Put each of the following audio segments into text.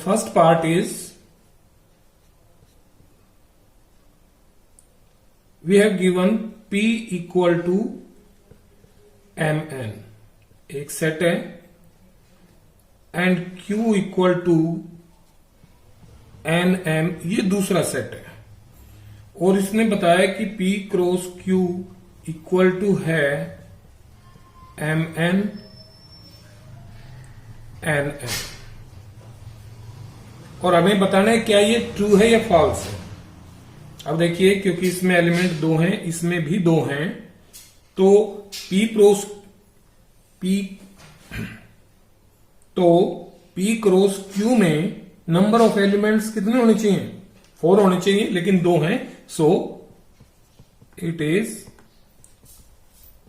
first part is we have given P equal to mn एक set है and Q equal to nm ये दूसरा set है और इसने बताया कि P cross Q equal to है mn nm और हमें बताना है क्या ये ट्रू है या फॉल्स है। अब देखिए क्योंकि इसमें एलिमेंट दो हैं इसमें भी दो हैं तो P क्रॉस Q में नंबर ऑफ एलिमेंट्स कितने होने चाहिए 4 होने चाहिए लेकिन दो हैं सो इट इज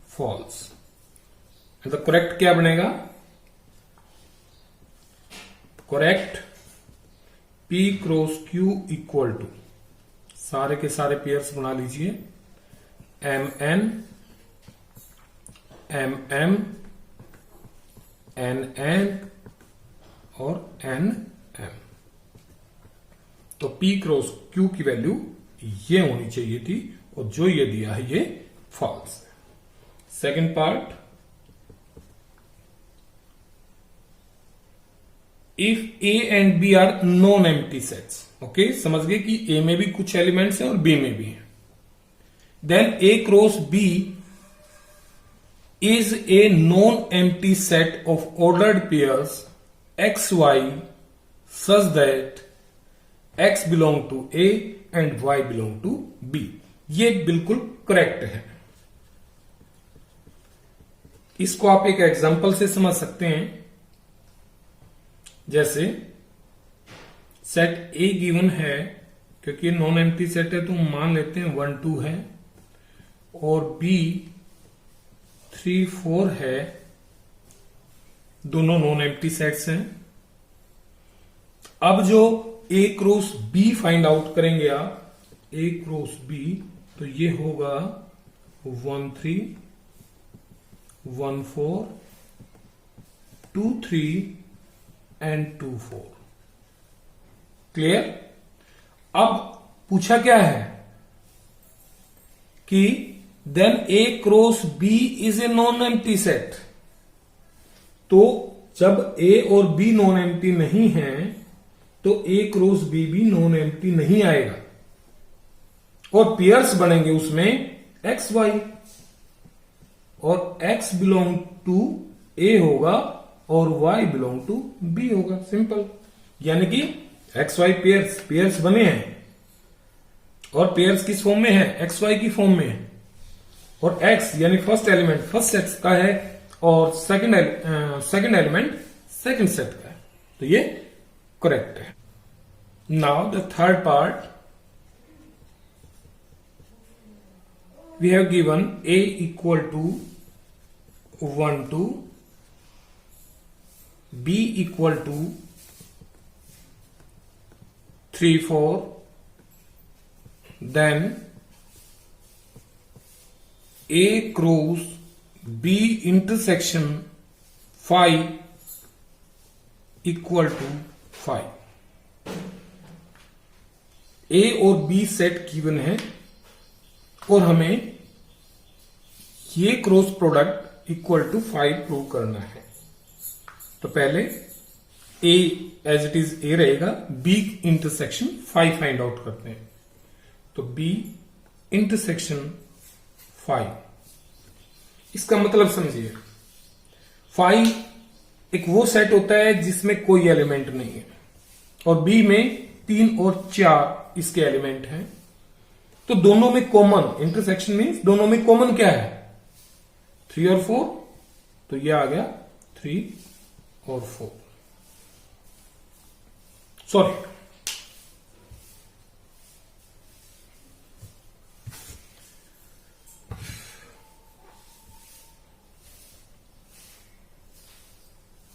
फॉल्स। तो करेक्ट क्या बनेगा correct P cross Q equal to सारे के सारे पेयर्स बना लीजिए mn mm nn और nm। तो P क्रॉस Q की वैल्यू ये होनी चाहिए थी और जो ये दिया है ये फॉल्स है। Second part if A and B are non empty sets okay समझ गए कि A में भी कुछ एलिमेंट्स हैं और B में भी हैं then A cross B is a non-empty set of ordered pairs xy such that x belong to A and y belong to B। ये बिल्कुल करेक्ट है। इसको आप एक एग्जांपल से समझ सकते हैं जैसे सेट A गिवन है क्योंकि नॉन एम्प्टी सेट है तो मान लेते हैं 1 2 है और B 3 4 है दोनों नॉन एम्प्टी सेट्स हैं। अब जो A cross B find out करेंगे आप A क्रॉस B तो ये होगा 1 3 1 4 2 3 एंड 2 4। क्लियर। अब पूछा क्या है कि then A cross B is a non empty set. तो जब A और B नॉन एम्प्टी नहीं है तो A क्रॉस B भी नॉन एम्प्टी नहीं आएगा और पेयर्स बनेंगे उसमें एक्स वाई और x बिलोंग टू A होगा और y बिलोंग टू B होगा। सिंपल। यानी कि एक्स वाई पेयर्स बने हैं और पेयर्स किस फॉर्म में है एक्स वाई की फॉर्म में है और x यानी फर्स्ट एलिमेंट फर्स्ट सेट का है और सेकंड एलिमेंट सेकंड सेट का है तो ये करेक्ट है। Now the third part we have given A equal to 1 2 B equal to 3 4 then A cross B intersection 5 equal to 5। A और B सेट गिवन है और हमें ये cross product equal to 5 prove करना है। तो पहले A as it is A रहेगा B इंटरसेक्शन 5 फाइंड आउट करते हैं तो B इंटरसेक्शन 5 इसका मतलब समझिए 5 एक वो सेट होता है जिसमें कोई एलिमेंट नहीं है और B में 3 और 4 इसके एलिमेंट हैं तो दोनों में कॉमन इंटरसेक्शन मीन्स दोनों में कॉमन क्या है 3 और 4 तो ये आ गया 3 और 4 sorry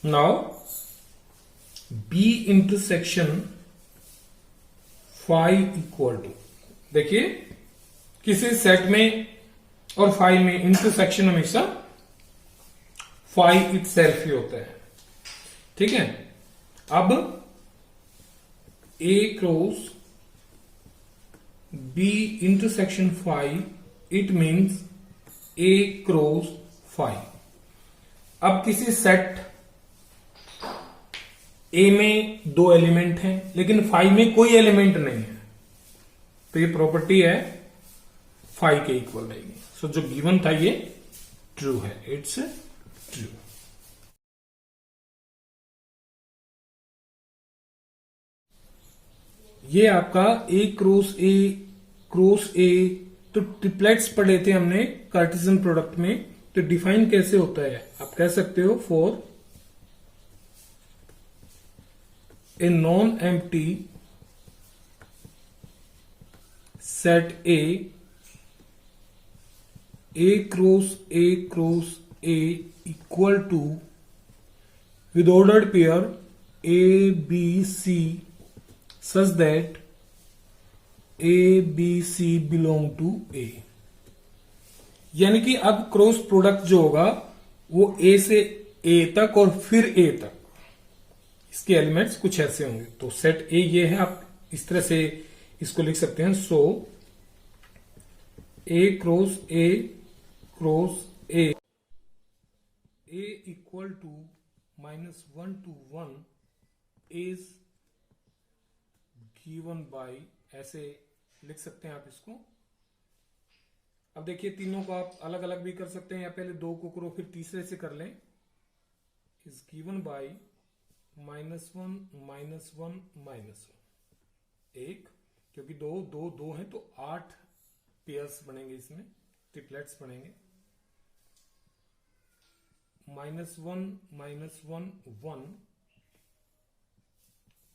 now B intersection 5 equal to देखिए किसी सेट में और 5 में इंटरसेक्शन हमेशा 5 इटसेल्फ ही होता है। ठीक है। अब A cross B intersection phi, it means A cross phi. अब किसी सेट A में 2 एलिमेंट हैं लेकिन फाई में कोई एलिमेंट नहीं है, तो ये प्रॉपर्टी है फाई के इक्वल रहेगी. सो जो गिवन था ये ट्रू है, इट्स ट्रू. ये आपका ए क्रॉस ए तो ट्रिपलेट्स पढ़े थे हमने कार्टेशियन प्रोडक्ट में. तो डिफाइन कैसे होता है, आप कह सकते हो for a non empty set A cross A equal to with ordered pair A, B, C such that A, B, C belong to A. यानी कि अब क्रॉस प्रोडक्ट जो होगा वो A से A तक और फिर A तक, इसके एलिमेंट्स कुछ ऐसे होंगे. तो सेट A ये है, आप इस तरह से इसको लिख सकते हैं. So A cross A equal to -1 to 1 is given by, ऐसे लिख सकते हैं आप इसको. अब देखिए तीनों को आप अलग अलग भी कर सकते हैं या पहले 2 को करो फिर तीसरे से कर लें. इज गिवन बाय -1 एक, क्योंकि दो हैं तो 8 पेयर्स बनेंगे, इसमें ट्रिपलेट्स बनेंगे. -1 -1 1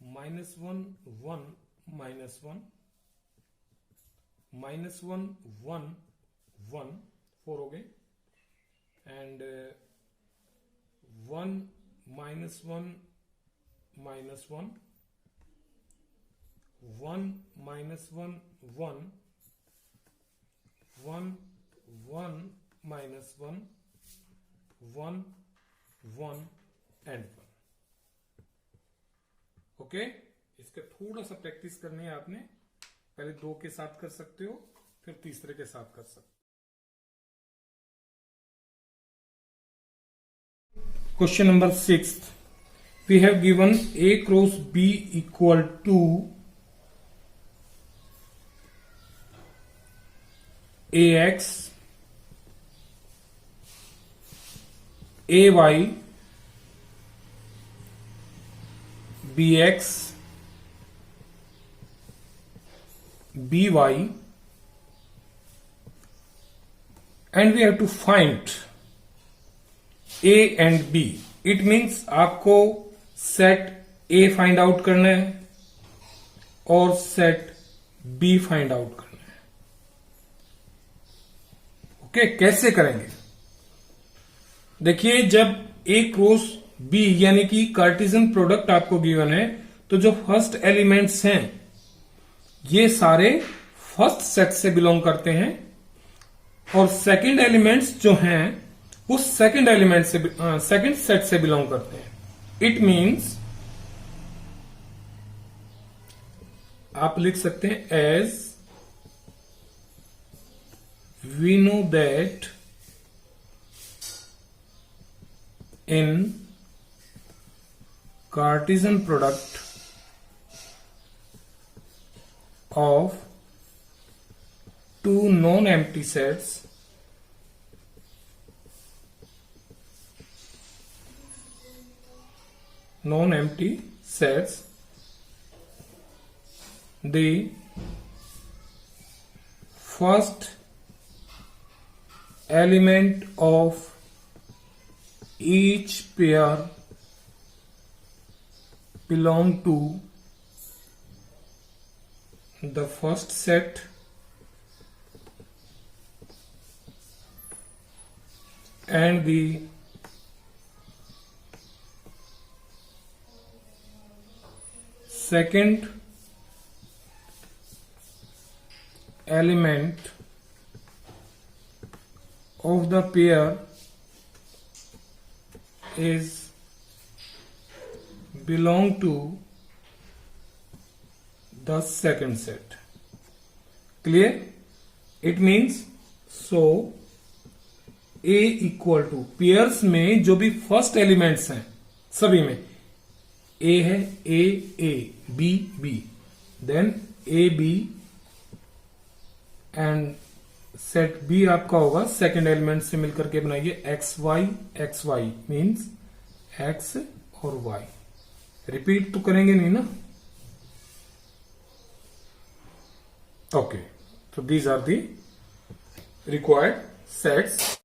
-1 1 -1 -1 1 4 हो गए. And 1 -1 -1 1 1 -1 1 1 1 -1 1 1 and 1. ओके, इसका थोड़ा सा प्रैक्टिस करनी है आपने. पहले 2 के साथ कर सकते हो, फिर तीसरे के साथ कर सकते हो. Question number 6. We have given A cross B equal to AX AY BX BY and we have to find A and B. It means आपको सेट A फाइंड आउट करना है और सेट B फाइंड आउट करना है. Okay, कैसे करेंगे देखिए. जब A क्रॉस B यानी कि कार्टेशियन प्रोडक्ट आपको गिवन है, तो जो फर्स्ट एलिमेंट्स हैं ये सारे फर्स्ट सेट से बिलोंग करते हैं और सेकंड एलिमेंट्स जो हैं उस सेकंड सेट से बिलोंग करते हैं. इट मीन्स आप लिख सकते हैं as we know that in Cartesian product of 2 non-empty sets the first element of each pair belong to the first set and the second element of the pair is belong to the second set. Clear? It means so A equal two pairs में जो भी first elements हैं सभी में A है A B B, then A B and set B आपका होगा second element से मिलकर के बनाइए x y मीन्स x और y. रिपीट तो करेंगे नहीं ना. ओके, तो these are the required sets.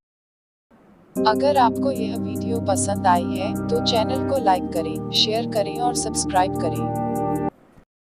अगर आपको यह वीडियो पसंद आई है तो चैनल को लाइक करें, शेयर करें और सब्सक्राइब करें.